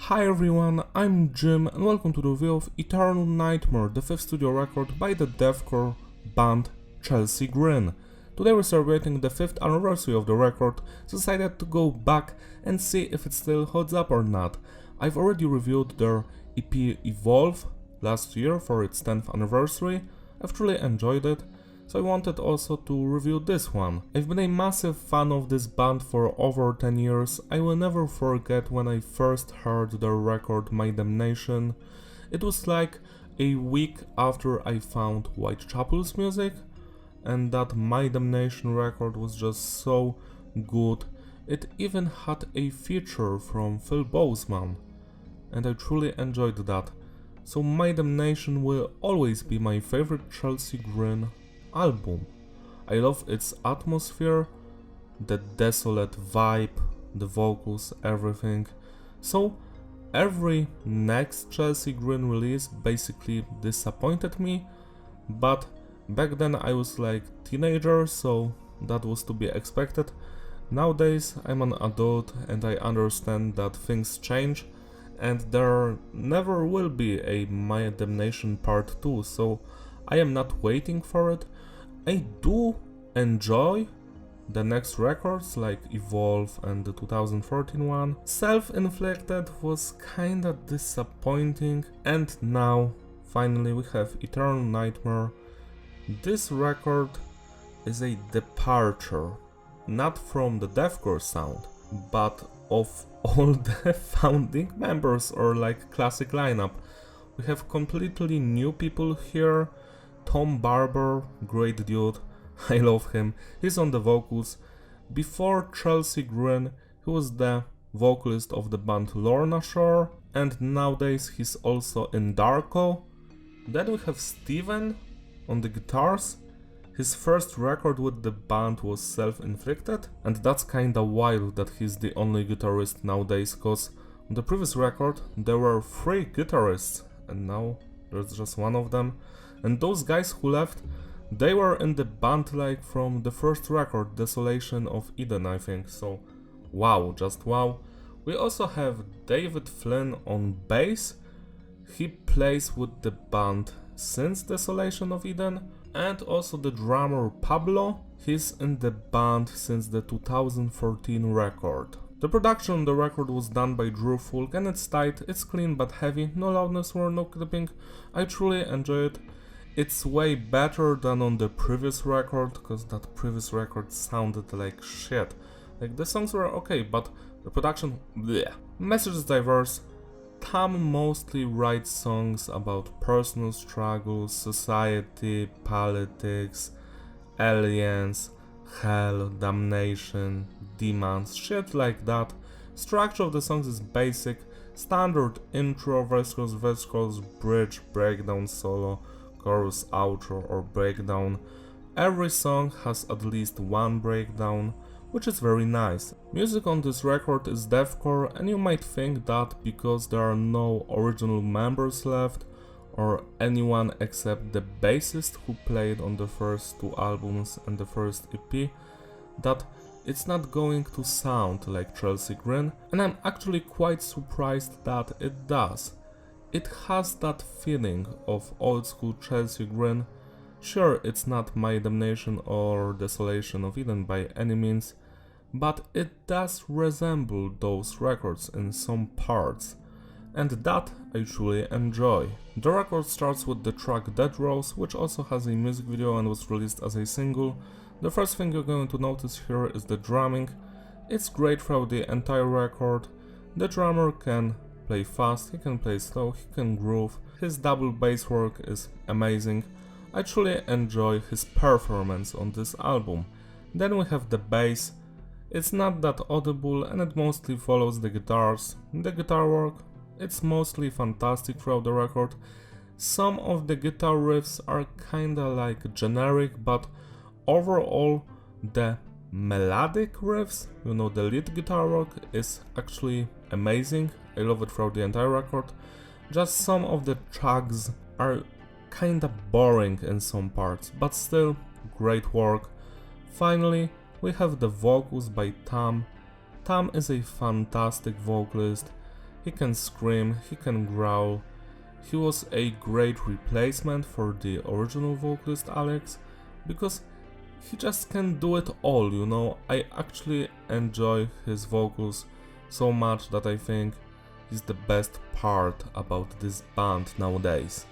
Hi everyone, I'm Jim and welcome to the review of Eternal Nightmare, the fifth studio record by the deathcore band Chelsea Grin. Today we're celebrating the 5th anniversary of the record, so decided to go back and see if it still holds up or not. I've already reviewed their EP Evolve last year for its 10th anniversary. I've truly enjoyed it, so I wanted also to review this one. I've been a massive fan of this band for over 10 years. I will never forget when I first heard their record My Damnation. It was like a week after I found Whitechapel's music, and that My Damnation record was just so good. It even had a feature from Phil Boseman, and I truly enjoyed that. So My Damnation will always be my favorite Chelsea Grin album. I love its atmosphere, the desolate vibe, the vocals, everything. So every next Chelsea Grin release basically disappointed me, but back then I was like teenager, so that was to be expected. Nowadays I'm an adult and I understand that things change and there never will be a My Damnation Part 2, so I am not waiting for it. I do enjoy the next records like Evolve and the 2014 one. Self-Inflicted was kinda disappointing, and now finally we have Eternal Nightmare. This record is a departure, not from the deathcore sound, but of all the founding members or like classic lineup. We have completely new people here. Tom Barber, great dude, I love him, he's on the vocals. Before Chelsea Grin, he was the vocalist of the band Lorna Shore, and nowadays he's also in Darko. Then we have Steven on the guitars. His first record with the band was Self-Inflicted, and that's kinda wild that he's the only guitarist nowadays, cause on the previous record there were 3 guitarists, and now there's just one of them. And those guys who left, they were in the band like from the first record, Desolation of Eden, I think, so wow, just wow. We also have David Flynn on bass. He plays with the band since Desolation of Eden, and also the drummer Pablo, he's in the band since the 2014 record. The production on the record was done by Drew Fulk and it's tight, it's clean but heavy, no loudness or no clipping. I truly enjoy it. It's way better than on the previous record, because that previous record sounded like shit. Like the songs were okay, but the production, bleh. Message is diverse. Tam mostly writes songs about personal struggles, society, politics, aliens, hell, damnation, demons, shit like that. Structure of the songs is basic, standard intro, verse chorus, bridge, breakdown, solo, chorus, outro or breakdown. Every song has at least one breakdown, which is very nice. Music on this record is deathcore, and you might think that because there are no original members left or anyone except the bassist who played on the first 2 albums and the first EP, that it's not going to sound like Chelsea Grin, and I'm actually quite surprised that it does. It has that feeling of old school Chelsea Grin. Sure, it's not My Damnation or Desolation of Eden by any means, but it does resemble those records in some parts, and that I truly enjoy. The record starts with the track Dead Rose, which also has a music video and was released as a single. The first thing you're going to notice here is the drumming. It's great throughout the entire record. The drummer can play fast, he can play slow, he can groove, his double bass work is amazing. I truly enjoy his performance on this album. Then we have the bass. It's not that audible and it mostly follows the guitars. The guitar work, it's mostly fantastic throughout the record. Some of the guitar riffs are kinda like generic, but overall the melodic riffs, the lead guitar work is actually amazing. I love it throughout the entire record. Just some of the tracks are kinda boring in some parts, but still great work. Finally, we have the vocals by Tam. Tam is a fantastic vocalist. He can scream, he can growl. He was a great replacement for the original vocalist Alex, because he just can do it all, you know. I actually enjoy his vocals so much that I think he's the best part about this band nowadays.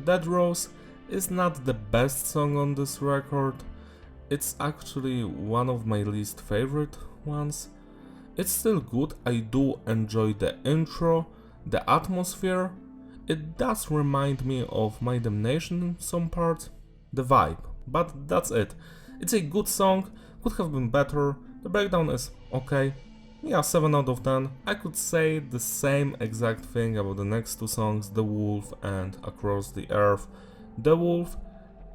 Dead Rose is not the best song on this record. It's actually one of my least favorite ones. It's still good, I do enjoy the intro, the atmosphere. It does remind me of My Damnation in some parts, the vibe, but that's it. It's a good song, could have been better, the breakdown is okay. Yeah, 7 out of 10. I could say the same exact thing about the next two songs, The Wolf and Across the Earth. The Wolf,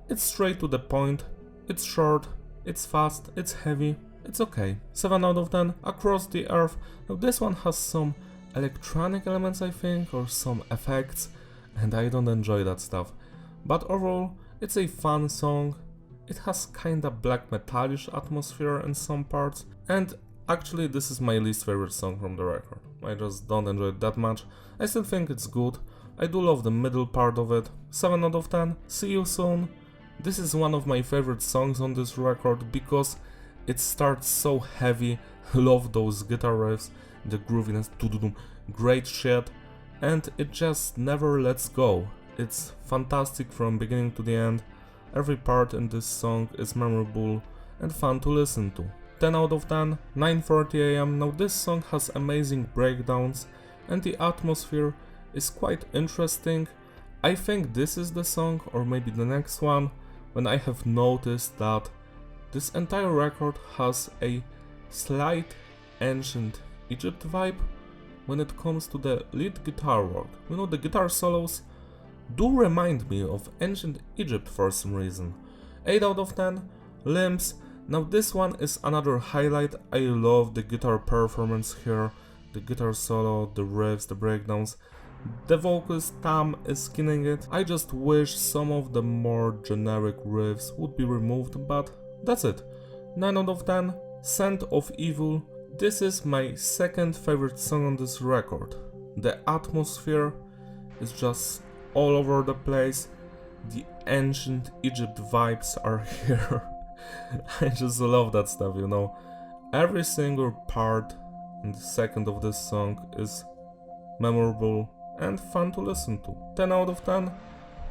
it's straight to the point, it's short, it's fast, it's heavy, it's okay. 7 out of 10. Across the Earth, now this one has some electronic elements I think, or some effects, and I don't enjoy that stuff. But overall, it's a fun song. It has kinda black metalish atmosphere in some parts, and actually this is my least favorite song from the record. I just don't enjoy it that much. I still think it's good. I do love the middle part of it. 7 out of 10. See You Soon. This is one of my favorite songs on this record because it starts so heavy. Love those guitar riffs, the grooviness, great shit, and it just never lets go. It's fantastic from beginning to the end. Every part in this song is memorable and fun to listen to. 10 out of 10, 9:40 AM. Now this song has amazing breakdowns and the atmosphere is quite interesting. I think this is the song, or maybe the next one, when I have noticed that this entire record has a slight ancient Egypt vibe when it comes to the lead guitar work. You know, the guitar solos do remind me of ancient Egypt for some reason. 8 out of 10, Limbs. Now this one is another highlight. I love the guitar performance here, the guitar solo, the riffs, the breakdowns. The vocalist Tam is killing it. I just wish some of the more generic riffs would be removed, but that's it. 9 out of 10, Scent of Evil. This is my second favorite song on this record. The atmosphere is just all over the place. The ancient Egypt vibes are here. I just love that stuff, you know. Every single part and second of this song is memorable and fun to listen to. 10 out of 10.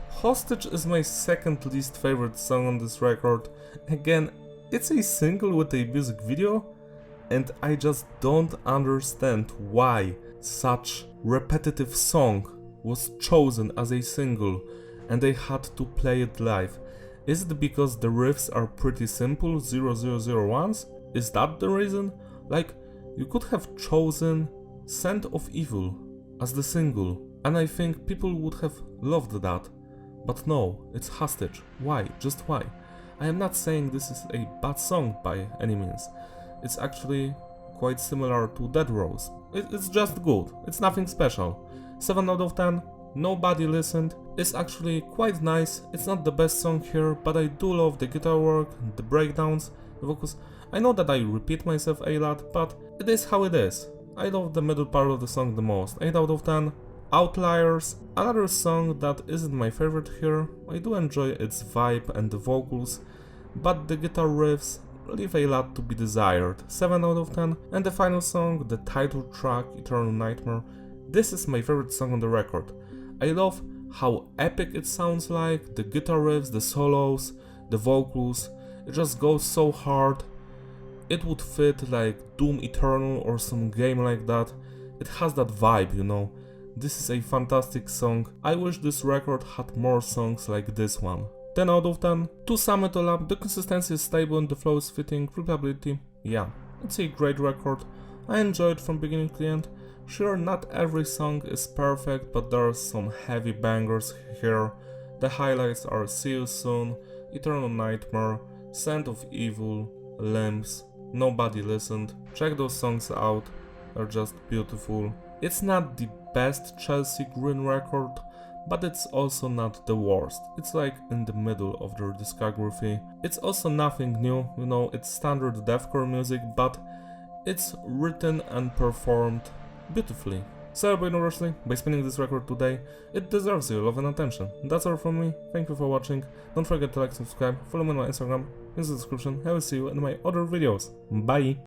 Hostage is my second least favorite song on this record. Again, it's a single with a music video, and I just don't understand why such repetitive song was chosen as a single and they had to play it live. Is it because the riffs are pretty simple, 0001s? Is that the reason? Like, you could have chosen Scent of Evil as the single, and I think people would have loved that. But no, it's Hostage. Why? Just why? I am not saying this is a bad song by any means. It's actually quite similar to Dead Rose. It's just good. It's nothing special. 7 out of 10. Nobody Listened is actually quite nice. It's not the best song here, but I do love the guitar work, the breakdowns, the vocals. I know that I repeat myself a lot, but it is how it is. I love the middle part of the song the most. 8 out of 10. Outliers, another song that isn't my favorite here. I do enjoy its vibe and the vocals, but the guitar riffs leave a lot to be desired. 7 out of 10. And the final song, the title track, Eternal Nightmare. This is my favorite song on the record. I love how epic it sounds like, the guitar riffs, the solos, the vocals. It just goes so hard. It would fit like Doom Eternal or some game like that. It has that vibe, you know. This is a fantastic song. I wish this record had more songs like this one. 10 out of 10. To sum it all up, the consistency is stable and the flow is fitting. Replayability, yeah, it's a great record. I enjoyed it from beginning to end. Sure, not every song is perfect, but there are some heavy bangers here. The highlights are See You Soon, Eternal Nightmare, Scent of Evil, Limbs, Nobody Listened. Check those songs out, they're just beautiful. It's not the best Chelsea Grin record, but it's also not the worst. It's like in the middle of their discography. It's also nothing new, you know, it's standard deathcore music, but it's written and performed beautifully. Celebrate universally by spinning this record today. It deserves your love and attention. That's all from me. Thank you for watching. Don't forget to like and subscribe. Follow me on my Instagram in the description. I will see you in my other videos. Bye!